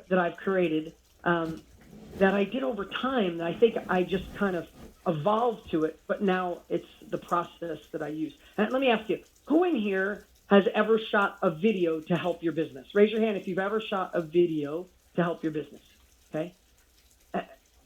that I've created that I did over time. That I think I just kind of evolved to it, but now it's the process that I use. And let me ask you, who in here has ever shot a video to help your business? Raise your hand if you've ever shot a video to help your business. Okay.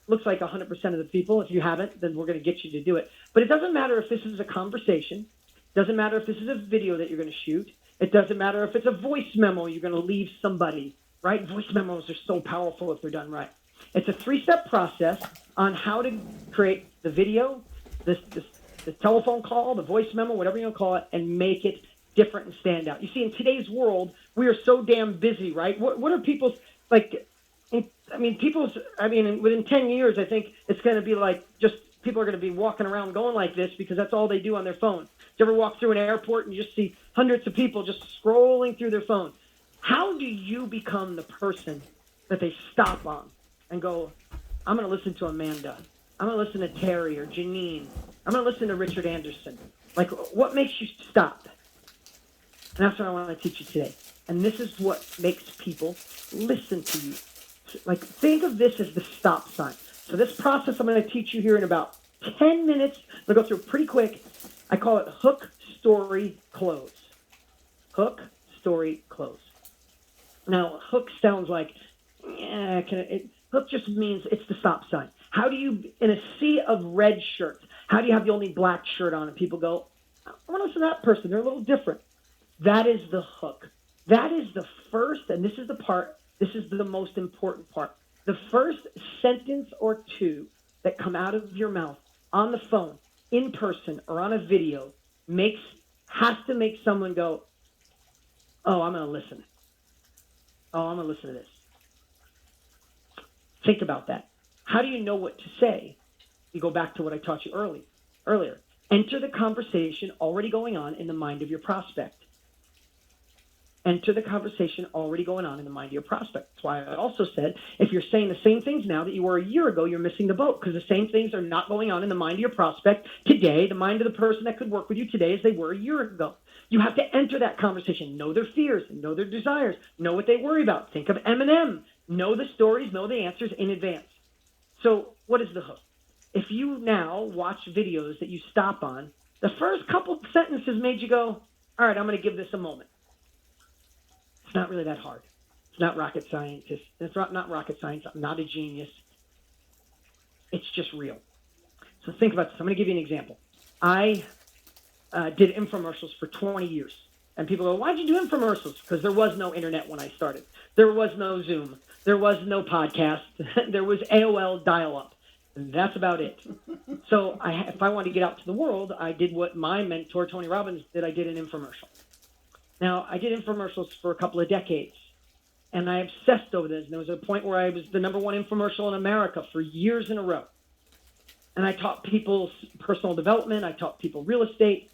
Looks like 100% of the people. If you haven't, then we're going to get you to do it. But it doesn't matter if this is a conversation. It doesn't matter if this is a video that you're going to shoot. It doesn't matter if it's a voice memo you're going to leave somebody, right? Voice memos are so powerful if they're done right. It's a 3-step process on how to create the video, the telephone call, the voice memo, whatever you want to call it, and make it different and stand out. You see, in today's world, we are so damn busy, right? What are people's, like, within 10 years, I think it's going to be like just people are going to be walking around going like this because that's all they do on their phone. Do you ever walk through an airport and you just see hundreds of people just scrolling through their phone? How do you become the person that they stop on and go, I'm going to listen to Amanda. I'm going to listen to Terry or Janine. I'm going to listen to Richard Anderson. Like, what makes you stop? And that's what I want to teach you today. And this is what makes people listen to you. Like, think of this as the stop sign. So this process I'm going to teach you here in about 10 minutes. I'm going to go through it pretty quick. I call it hook, story, close. Hook, story, close. Now, hook sounds like, hook just means it's the stop sign. How do you, in a sea of red shirts, how do you have the only black shirt on and people go, I want to listen to that person. They're a little different. That is the hook. That is the first, and this is the part, this is the most important part. The first sentence or two that come out of your mouth on the phone, in person, or on a video has to make someone go, oh, I'm going to listen. Oh, I'm going to listen to this. Think about that. How do you know what to say? You go back to what I taught you earlier. Enter the conversation already going on in the mind of your prospect. Enter the conversation already going on in the mind of your prospect. That's why I also said, if you're saying the same things now that you were a year ago, you're missing the boat because the same things are not going on in the mind of your prospect today, the mind of the person that could work with you today as they were a year ago. You have to enter that conversation, know their fears, know their desires, know what they worry about. Think of Eminem. Know the stories, know the answers in advance. So what is the hook? If you now watch videos that you stop on, the first couple sentences made you go, all right, I'm going to give this a moment. It's not really that hard. It's not rocket science. It's not rocket science. I'm not a genius. It's just real. So think about this. I'm going to give you an example. I did infomercials for 20 years. And people go, why'd you do infomercials? Because there was no internet when I started. There was no Zoom. There was no podcast. There was AOL dial-up. And that's about it. So if I wanted to get out to the world, I did what my mentor, Tony Robbins, did. I did an infomercial. Now, I did infomercials for a couple of decades, and I obsessed over this. And there was a point where I was the number one infomercial in America for years in a row. And I taught people personal development. I taught people real estate.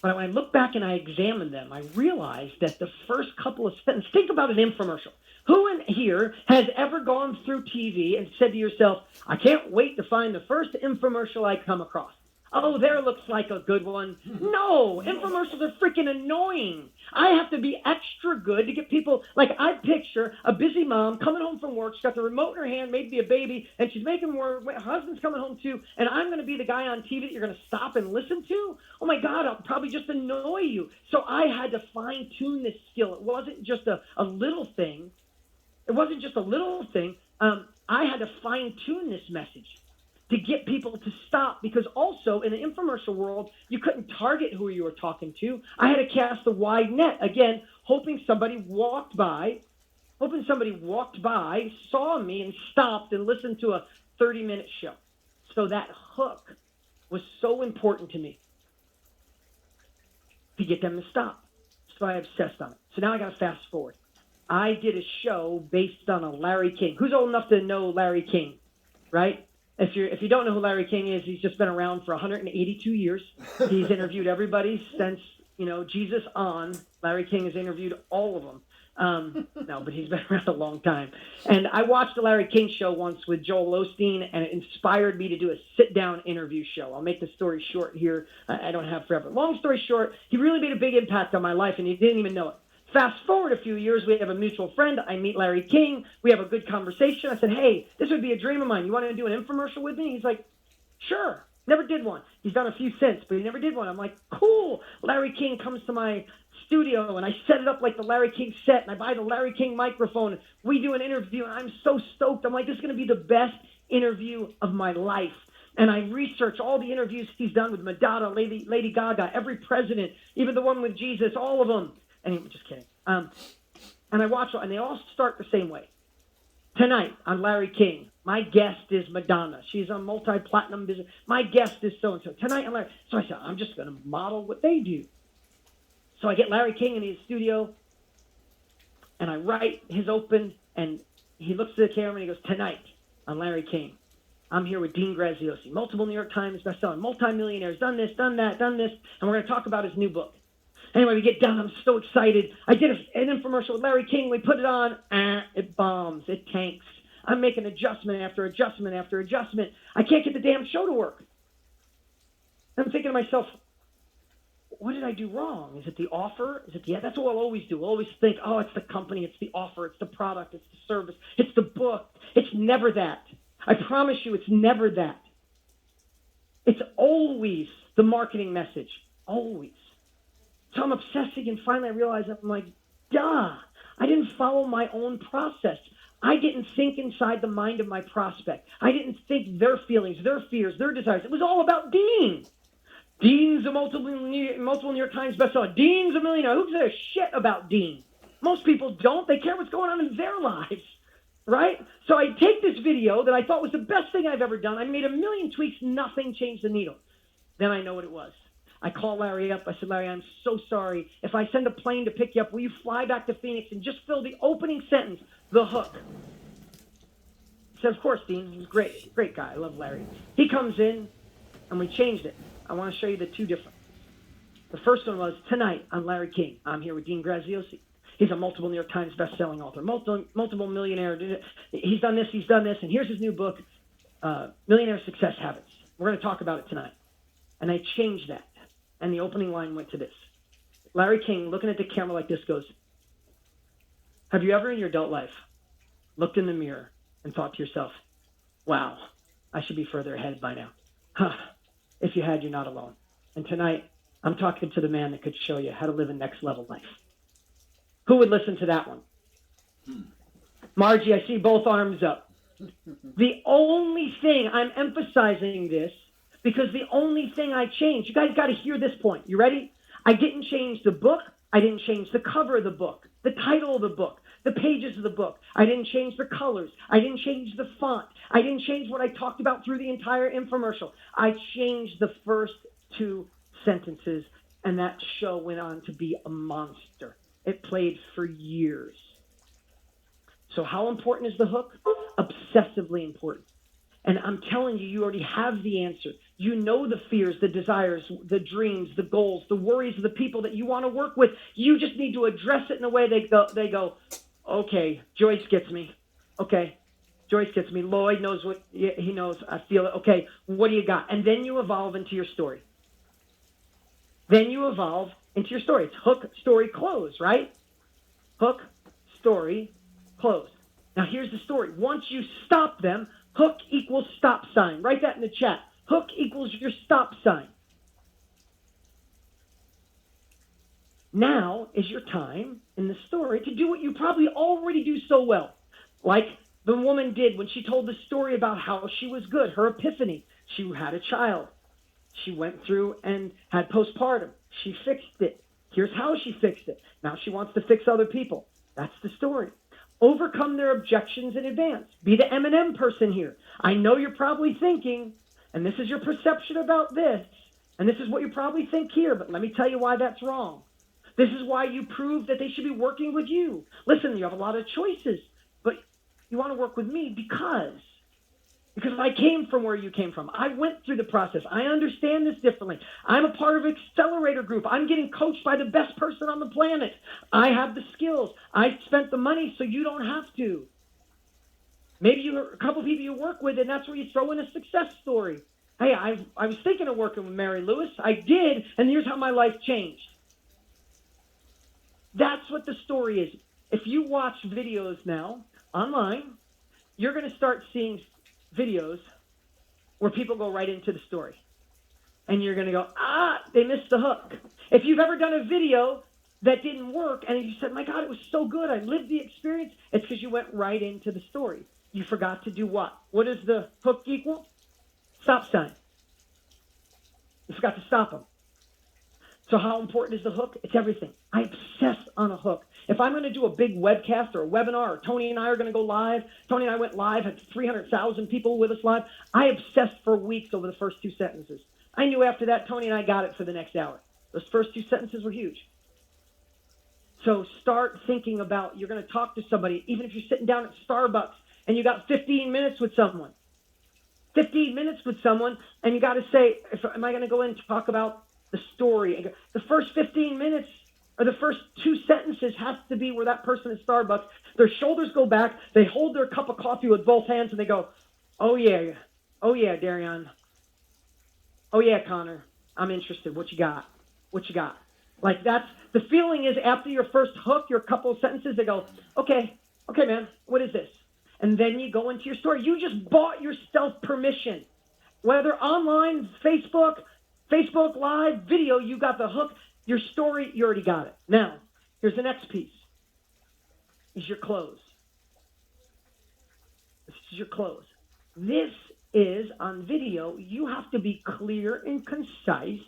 But when I look back and I examine them, I realized that the first couple of sentences, think about an infomercial. Who in here has ever gone through TV and said to yourself, I can't wait to find the first infomercial I come across? Oh, there looks like a good one. No, infomercials are freaking annoying. I have to be extra good to get people, like I picture a busy mom coming home from work. She's got the remote in her hand, maybe a baby, and she's making more, her husband's coming home too, and I'm going to be the guy on TV that you're going to stop and listen to? Oh my God, I'll probably just annoy you. So I had to fine tune this skill. It wasn't just a little thing. I had to fine tune this message to get people to stop, because also in the infomercial world, you couldn't target who you were talking to. I had to cast a wide net, again, hoping somebody walked by, saw me and stopped and listened to a 30-minute show. So that hook was so important to me to get them to stop. So I obsessed on it. So now I got to fast forward. I did a show based on a Larry King. Who's old enough to know Larry King, right? If you don't know who Larry King is, he's just been around for 182 years. He's interviewed everybody since, Jesus on. Larry King has interviewed all of them. No, but he's been around a long time. And I watched the Larry King show once with Joel Osteen, and it inspired me to do a sit-down interview show. I'll make the story short here. I don't have forever. Long story short, he really made a big impact on my life, and he didn't even know it. Fast forward a few years, we have a mutual friend. I meet Larry King. We have a good conversation. I said, hey, this would be a dream of mine. You want to do an infomercial with me? He's like, sure. Never did one. He's done a few since, but he never did one. I'm like, cool. Larry King comes to my studio, and I set it up like the Larry King set, and I buy the Larry King microphone. We do an interview, and I'm so stoked. I'm like, this is going to be the best interview of my life. And I research all the interviews he's done with Madonna, Lady Gaga, every president, even the one with Jesus, all of them. Anyway, just kidding. And I watch, and they all start the same way. Tonight on Larry King, my guest is Madonna. She's a multi-platinum business. My guest is so-and-so. Tonight on Larry. So I said, I'm just going to model what they do. So I get Larry King in his studio, and I write his open, and he looks at the camera, and he goes, tonight on Larry King, I'm here with Dean Graziosi, multiple New York Times bestselling, multimillionaires, done this, done that, done this, and we're going to talk about his new book. Anyway, we get done. I'm so excited. I did an infomercial with Larry King. We put it on. It bombs. It tanks. I'm making adjustment after adjustment after adjustment. I can't get the damn show to work. I'm thinking to myself, what did I do wrong? Is it the offer? Is it that's what I'll always do. I'll always think, oh, it's the company, it's the offer, it's the product, it's the service, it's the book. It's never that. I promise you, it's never that. It's always the marketing message. Always. So I'm obsessing, and finally I realize I'm like, duh, I didn't follow my own process. I didn't think inside the mind of my prospect. I didn't think their feelings, their fears, their desires. It was all about Dean. Dean's a multiple New York Times bestseller. Dean's a millionaire. Who gives a shit about Dean? Most people don't. They care what's going on in their lives, right? So I take this video that I thought was the best thing I've ever done. I made a million tweaks. Nothing changed the needle. Then I know what it was. I call Larry up. I said, Larry, I'm so sorry. If I send a plane to pick you up, will you fly back to Phoenix and just fill the opening sentence, the hook? He said, of course, Dean. He's great. Great guy. I love Larry. He comes in, and we changed it. I want to show you the two differences. The first one was, tonight on Larry King, I'm here with Dean Graziosi. He's a multiple New York Times best-selling author, multiple millionaire. He's done this, and here's his new book, Millionaire Success Habits. We're going to talk about it tonight. And I changed that. And the opening line went to this. Larry King, looking at the camera like this, goes, have you ever in your adult life looked in the mirror and thought to yourself, wow, I should be further ahead by now? Huh. If you had, you're not alone. And tonight, I'm talking to the man that could show you how to live a next level life. Who would listen to that one? Margie, I see both arms up. The only thing, I'm emphasizing this, because the only thing I changed, you guys got to hear this point. You ready? I didn't change the book. I didn't change the cover of the book, the title of the book, the pages of the book. I didn't change the colors. I didn't change the font. I didn't change what I talked about through the entire infomercial. I changed the first two sentences, and that show went on to be a monster. It played for years. So how important is the hook? Obsessively important. And I'm telling you, you already have the answer. You know the fears, the desires, the dreams, the goals, the worries of the people that you want to work with. You just need to address it in a way they go, okay, Joyce gets me. Okay, Joyce gets me. Lloyd knows what he knows. I feel it. Okay, what do you got? And then you evolve into your story. Then you evolve into your story. It's hook, story, close, right? Hook, story, close. Now here's the story. Once you stop them, hook equals stop sign. Write that in the chat. Hook equals your stop sign. Now is your time in the story to do what you probably already do so well. Like the woman did when she told the story about how she was good, her epiphany. She had a child. She went through and had postpartum. She fixed it. Here's how she fixed it. Now she wants to fix other people. That's the story. Overcome their objections in advance. Be the M&M person here. I know you're probably thinking, and this is your perception about this, and this is what you probably think here, but let me tell you why that's wrong. This is why you prove that they should be working with you. Listen, you have a lot of choices, but you want to work with me because I came from where you came from. I went through the process. I understand this differently. I'm a part of an accelerator group. I'm getting coached by the best person on the planet. I have the skills. I spent the money so you don't have to. Maybe a couple of people you work with, and that's where you throw in a success story. Hey, I was thinking of working with Mary Lewis. I did, and here's how my life changed. That's what the story is. If you watch videos now online, you're going to start seeing videos where people go right into the story. And you're going to go, they missed the hook. If you've ever done a video that didn't work and you said, my God, it was so good, I lived the experience, it's because you went right into the story. You forgot to do what? What does the hook equal? Stop sign. You forgot to stop them. So how important is the hook? It's everything. I obsess on a hook. If I'm going to do a big webcast or a webinar, or Tony and I are going to go live, Tony and I went live, had 300,000 people with us live, I obsessed for weeks over the first 2 sentences. I knew after that, Tony and I got it for the next hour. Those first 2 sentences were huge. So start thinking about, you're going to talk to somebody, even if you're sitting down at Starbucks and you got 15 minutes with someone. 15 minutes with someone, and you got to say, am I going to go in and talk about the story? The first 15 minutes or the first 2 sentences has to be where that person at Starbucks, their shoulders go back, they hold their cup of coffee with both hands, and they go, oh yeah, Darian. Oh yeah, Connor, I'm interested. What you got? Like that's, the feeling is after your first hook, your couple of sentences, they go, okay, man, what is this? And then you go into your story. You just bought yourself permission. Whether online, Facebook Live, video, you got the hook. Your story, you already got it. Now, here's the next piece. Is your close. This is your close. This is on video. You have to be clear and concise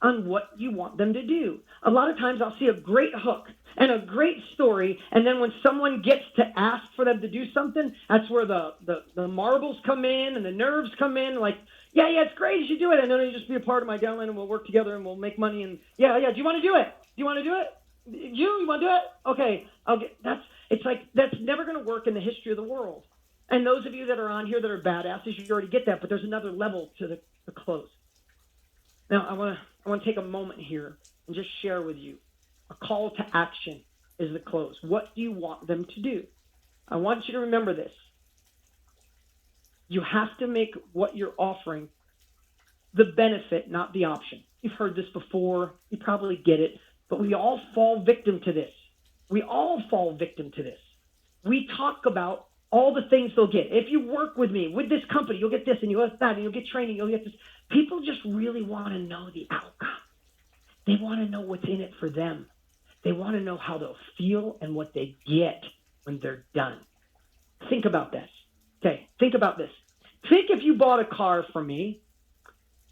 on what you want them to do. A lot of times I'll see a great hook and a great story, and then when someone gets to ask for them to do something, that's where the marbles come in and the nerves come in, like, yeah, it's great, you should do it, and then you just be a part of my downline, and we'll work together, and we'll make money, and yeah, do you want to do it? You want to do it? You want to do it? Okay, that's never going to work in the history of the world. And those of you that are on here that are badasses, you already get that, but there's another level to the close. Now, I want to take a moment here and just share with you. A call to action is the close. What do you want them to do? I want you to remember this. You have to make what you're offering the benefit, not the option. You've heard this before. You probably get it. But we all fall victim to this. We talk about all the things they'll get. If you work with me, with this company, you'll get this, and you'll get that, and you'll get training, you'll get this. People just really want to know the outcome. They want to know what's in it for them. They want to know how they'll feel and what they get when they're done. Think about this. Okay, think about this. Think if you bought a car from me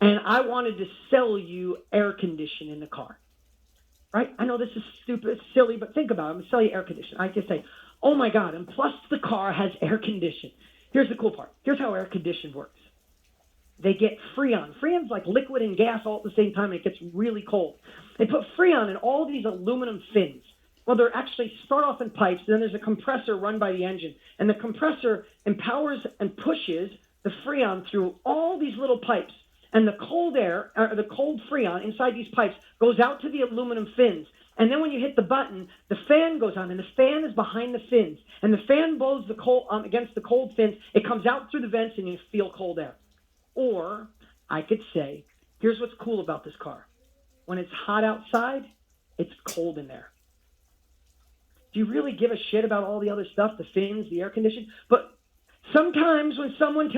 and I wanted to sell you air conditioning in the car, right? I know this is stupid, silly, but think about it. I'm going to sell you air conditioning. I can say, oh my God, and plus the car has air conditioning. Here's the cool part. Here's how air conditioning works. They get Freon. Freon's like liquid and gas all at the same time, and it gets really cold. They put Freon in all these aluminum fins. Well, they're actually start off in pipes, and then there's a compressor run by the engine. And the compressor empowers and pushes the Freon through all these little pipes. And the cold air, or the cold Freon inside these pipes goes out to the aluminum fins. And then when you hit the button, the fan goes on, and the fan is behind the fins. And the fan blows the cold against the cold fins. It comes out through the vents, and you feel cold air. Or I could say, here's what's cool about this car. When it's hot outside, it's cold in there. Do you really give a shit about all the other stuff, the fins, the air conditioning? But sometimes when someone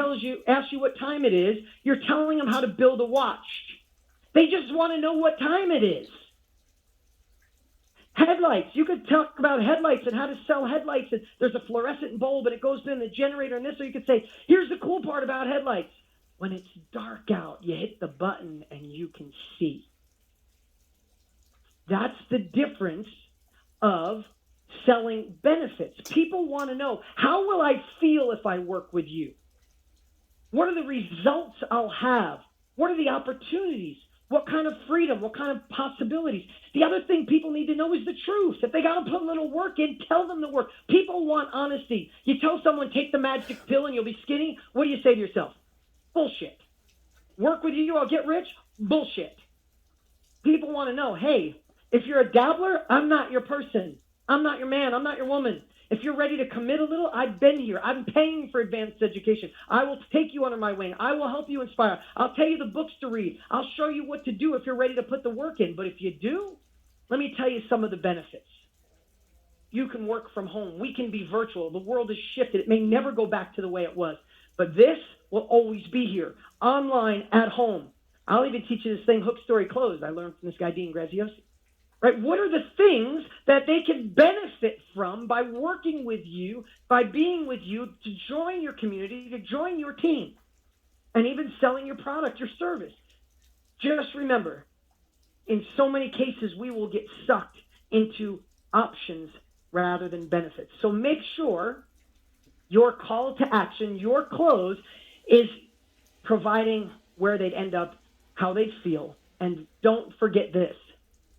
asks you what time it is, you're telling them how to build a watch. They just want to know what time it is. Headlights. You could talk about headlights and how to sell headlights. And there's a fluorescent bulb and it goes in the generator and this. So you could say, here's the cool part about headlights. When it's dark out, you hit the button and you can see. That's the difference of selling benefits. People want to know, how will I feel if I work with you? What are the results I'll have? What are the opportunities? What kind of freedom? What kind of possibilities? The other thing people need to know is the truth. If they got to put a little work in, tell them the work. People want honesty. You tell someone, take the magic pill and you'll be skinny. What do you say to yourself? Bullshit. Work with you, I'll get rich? Bullshit. People want to know, hey, if you're a dabbler, I'm not your person. I'm not your man. I'm not your woman. If you're ready to commit a little, I've been here. I'm paying for advanced education. I will take you under my wing. I will help you inspire. I'll tell you the books to read. I'll show you what to do if you're ready to put the work in. But if you do, let me tell you some of the benefits. You can work from home. We can be virtual. The world has shifted. It may never go back to the way it was, but this will always be here, online, at home. I'll even teach you this thing, Hook, Story, Close. I learned from this guy, Dean Graziosi. Right? What are the things that they can benefit from by working with you, by being with you, to join your community, to join your team, and even selling your product, your service? Just remember, in so many cases, we will get sucked into options rather than benefits. So make sure your call to action, your close, is providing where they'd end up, how they'd feel. And don't forget this.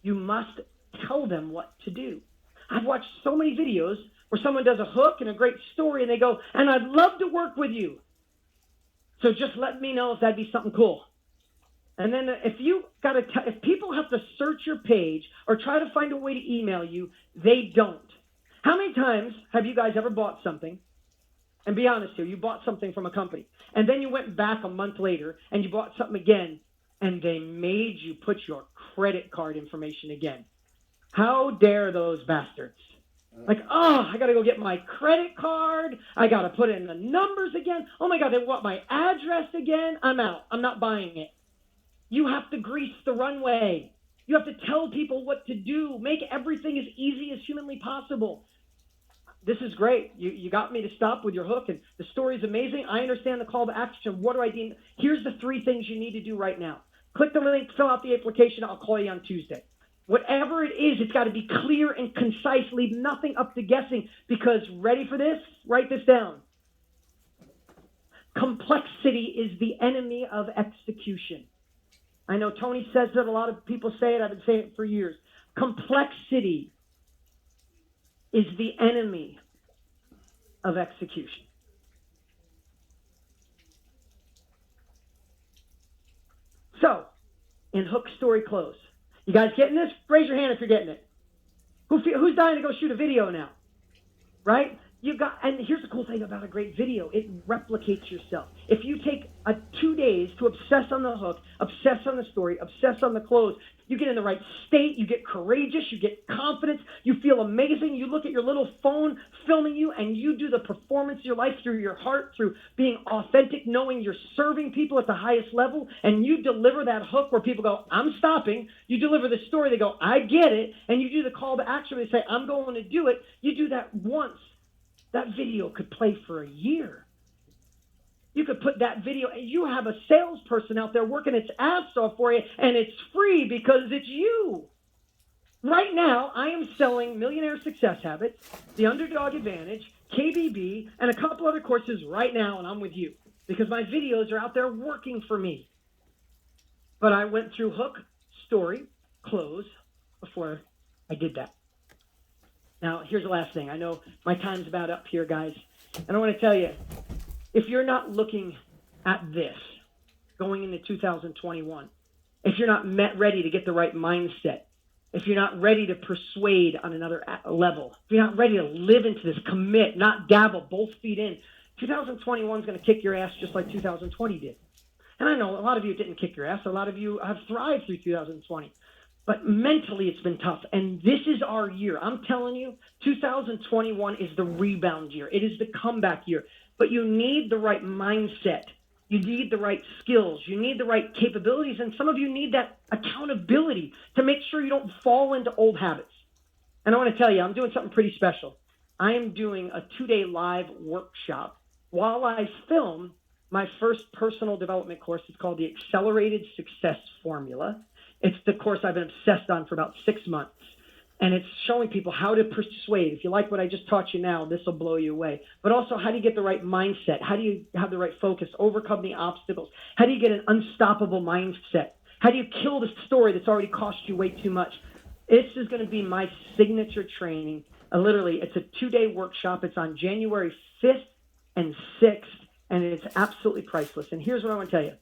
You must tell them what to do. I've watched so many videos where someone does a hook and a great story and they go, and I'd love to work with you. So just let me know if that'd be something cool. And then if people have to search your page or try to find a way to email you, they don't. How many times have you guys ever bought something? And be honest here, you bought something from a company, and then you went back a month later and you bought something again, and they made you put your credit card information again. How dare those bastards? Like, oh, I got to go get my credit card. I got to put in the numbers again. Oh, my God, they want my address again. I'm out. I'm not buying it. You have to grease the runway. You have to tell people what to do. Make everything as easy as humanly possible. This is great. You got me to stop with your hook, and the story is amazing. I understand the call to action. What do I do? Here's the 3 things you need to do right now. Click the link, fill out the application. I'll call you on Tuesday. Whatever it is, it's got to be clear and concise. Leave nothing up to guessing, because ready for this? Write this down. Complexity is the enemy of execution. I know Tony says it. A lot of people say it. I've been saying it for years. Complexity is the enemy of execution. So, in Hook, Story, Close. You guys getting this? Raise your hand if you're getting it. Who's dying to go shoot a video now? Right? And here's the cool thing about a great video. It replicates yourself. If you take 2 days to obsess on the hook, obsess on the story, obsess on the close, you get in the right state, you get courageous, you get confidence, you feel amazing, you look at your little phone filming you, and you do the performance of your life through your heart, through being authentic, knowing you're serving people at the highest level, and you deliver that hook where people go, I'm stopping. You deliver the story, they go, I get it, and you do the call to action, they say, I'm going to do it. You do that once. That video could play for a year. You could put that video, and you have a salesperson out there working its ass off for you, and it's free because it's you. Right now, I am selling Millionaire Success Habits, The Underdog Advantage, KBB, and a couple other courses right now, and I'm with you because my videos are out there working for me. But I went through Hook, Story, Close before I did that. Now, here's the last thing. I know my time's about up here, guys. And I want to tell you, if you're not looking at this going into 2021, if you're not ready to get the right mindset, if you're not ready to persuade on another level, if you're not ready to live into this, commit, not dabble, both feet in, 2021 is going to kick your ass just like 2020 did. And I know a lot of you didn't kick your ass. A lot of you have thrived through 2020. But mentally, it's been tough. And this is our year. I'm telling you, 2021 is the rebound year. It is the comeback year. But you need the right mindset. You need the right skills. You need the right capabilities. And some of you need that accountability to make sure you don't fall into old habits. And I want to tell you, I'm doing something pretty special. I am doing a 2-day live workshop while I film my first personal development course. It's called the Accelerated Success Formula. It's the course I've been obsessed on for about 6 months. And it's showing people how to persuade. If you like what I just taught you now, this will blow you away. But also, how do you get the right mindset? How do you have the right focus, overcome the obstacles? How do you get an unstoppable mindset? How do you kill the story that's already cost you way too much? This is going to be my signature training. Literally, it's a 2-day workshop. It's on January 5th and 6th, and it's absolutely priceless. And here's what I want to tell you.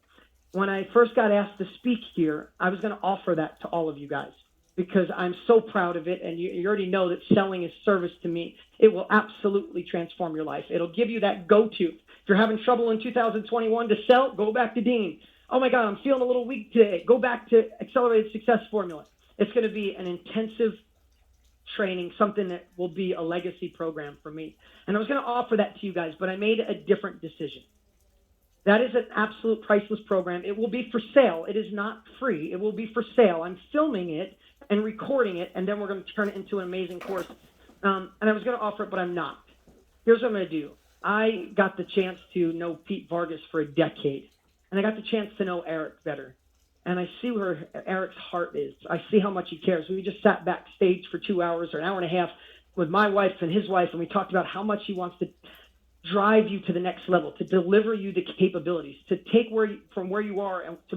When I first got asked to speak here, I was going to offer that to all of you guys because I'm so proud of it. And you already know that selling is service to me. It will absolutely transform your life. It'll give you that go-to. If you're having trouble in 2021 to sell, go back to Dean. Oh my God, I'm feeling a little weak today. Go back to Accelerated Success Formula. It's going to be an intensive training, something that will be a legacy program for me. And I was going to offer that to you guys, but I made a different decision. That is an absolute priceless program. It will be for sale. It is not free. It will be for sale. I'm filming it and recording it, and then we're going to turn it into an amazing course. And I was going to offer it, but I'm not. Here's what I'm going to do. I got the chance to know Pete Vargas for a decade, and I got the chance to know Eric better. And I see where Eric's heart is. I see how much he cares. We just sat backstage for 2 hours or an hour and a half with my wife and his wife, and we talked about how much he wants to drive you to the next level, to deliver you the capabilities, to take from where you are and to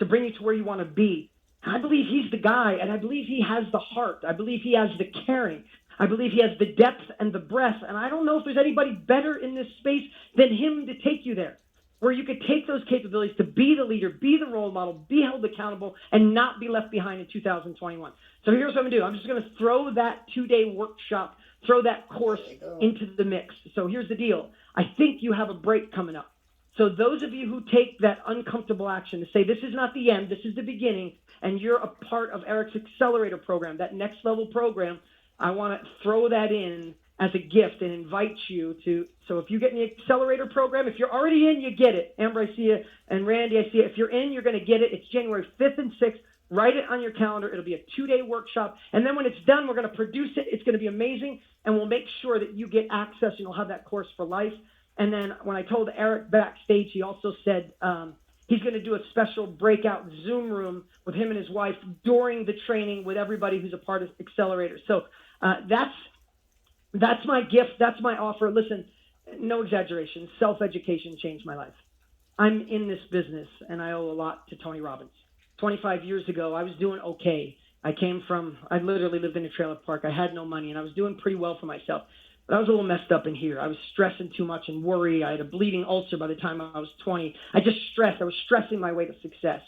bring you to where you want to be. I believe he's the guy, and I believe he has the heart. I believe he has the caring. I believe he has the depth and the breadth, and I don't know if there's anybody better in this space than him to take you there, where you could take those capabilities to be the leader, be the role model, be held accountable, and not be left behind in 2021. So here's what I'm going to do. I'm just going to throw that 2-day workshop, throw that course into the mix. So here's the deal. I think you have a break coming up. So those of you who take that uncomfortable action to say, this is not the end, this is the beginning, and you're a part of Eric's Accelerator program, that next level program, I want to throw that in as a gift and invite you to. So if you get in the Accelerator program, if you're already in, you get it. Amber, I see you, and Randy, I see you. If you're in, you're going to get it. It's January 5th and 6th. Write it on your calendar. It'll be a 2-day workshop. And then when it's done, we're going to produce it. It's going to be amazing. And we'll make sure that you get access and you'll have that course for life. And then when I told Eric backstage, he also said he's going to do a special breakout Zoom room with him and his wife during the training with everybody who's a part of Accelerator. So that's my gift. That's my offer. Listen, no exaggeration. Self-education changed my life. I'm in this business, and I owe a lot to Tony Robbins. 25 years ago, I was doing okay. I literally lived in a trailer park. I had no money, and I was doing pretty well for myself. But I was a little messed up in here. I was stressing too much and worry. I had a bleeding ulcer by the time I was 20. I just stressed. I was stressing my way to success.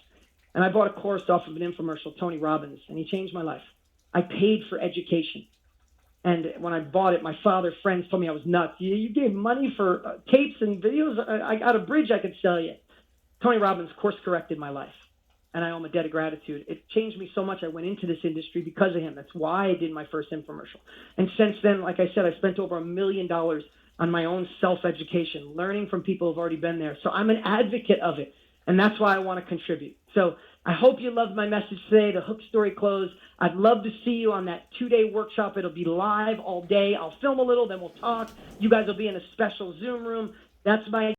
And I bought a course off of an infomercial, Tony Robbins, and he changed my life. I paid for education. And when I bought it, my father, friends told me I was nuts. You gave money for tapes and videos? I got a bridge I could sell you. Tony Robbins course corrected my life, and I owe him a debt of gratitude. It changed me so much. I went into this industry because of him. That's why I did my first infomercial. And since then, like I said, I spent over $1 million on my own self-education, learning from people who've already been there. So I'm an advocate of it, and that's why I want to contribute. So I hope you loved my message today, the Hook Story Close. I'd love to see you on that 2-day workshop. It'll be live all day. I'll film a little, then we'll talk. You guys will be in a special Zoom room. That's my